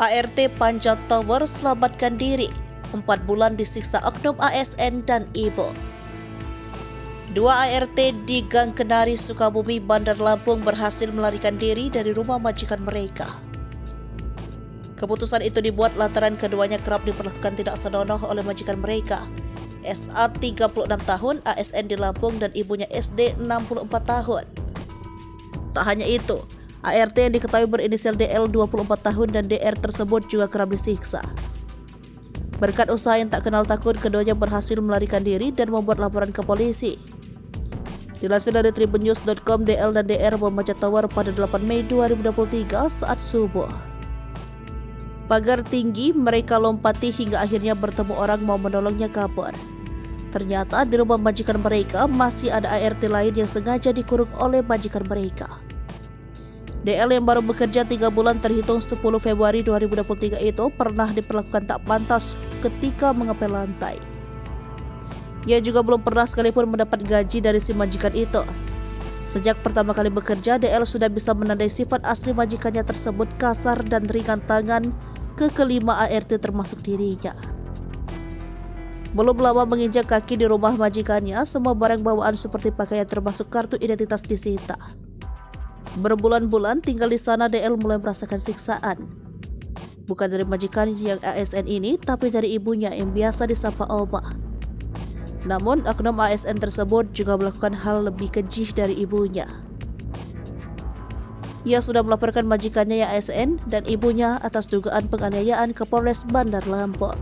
ART Panjat Tower selamatkan diri, 4 bulan disiksa oknum ASN dan ibu. Dua ART di Gang Kenari, Sukabumi, Bandar Lampung berhasil melarikan diri dari rumah majikan mereka. Keputusan itu dibuat lantaran keduanya kerap diperlakukan tidak senonoh oleh majikan mereka. SA 36 tahun, ASN di Lampung, dan ibunya SD 64 tahun. Tak hanya itu, ART yang diketahui berinisial DL 24 tahun dan DR tersebut juga kerap disiksa. Berkat usaha yang tak kenal takut, keduanya berhasil melarikan diri dan membuat laporan ke polisi. Dilansir dari tribunnews.com, DL dan DR memanjat tower pada 8 Mei 2023 saat subuh. Pagar tinggi mereka lompati hingga akhirnya bertemu orang mau menolongnya kabur. Ternyata di rumah majikan mereka masih ada ART lain yang sengaja dikurung oleh majikan mereka. DL yang baru bekerja 3 bulan terhitung 10 Februari 2023 itu pernah diperlakukan tak pantas ketika mengepel lantai. Ia juga belum pernah sekalipun mendapat gaji dari si majikan itu. Sejak pertama kali bekerja, DL sudah bisa menandai sifat asli majikannya tersebut kasar dan ringan tangan ke kelima ART termasuk dirinya. Belum lama menginjak kaki di rumah majikannya, semua barang bawaan seperti pakaian termasuk kartu identitas disita. Berbulan-bulan tinggal di sana, DL mulai merasakan siksaan. Bukan dari majikan yang ASN ini, tapi dari ibunya yang biasa disapa Oma. Namun, oknum ASN tersebut juga melakukan hal lebih keji dari ibunya. Ia sudah melaporkan majikannya yang ASN dan ibunya atas dugaan penganiayaan ke Polres Bandar Lampung.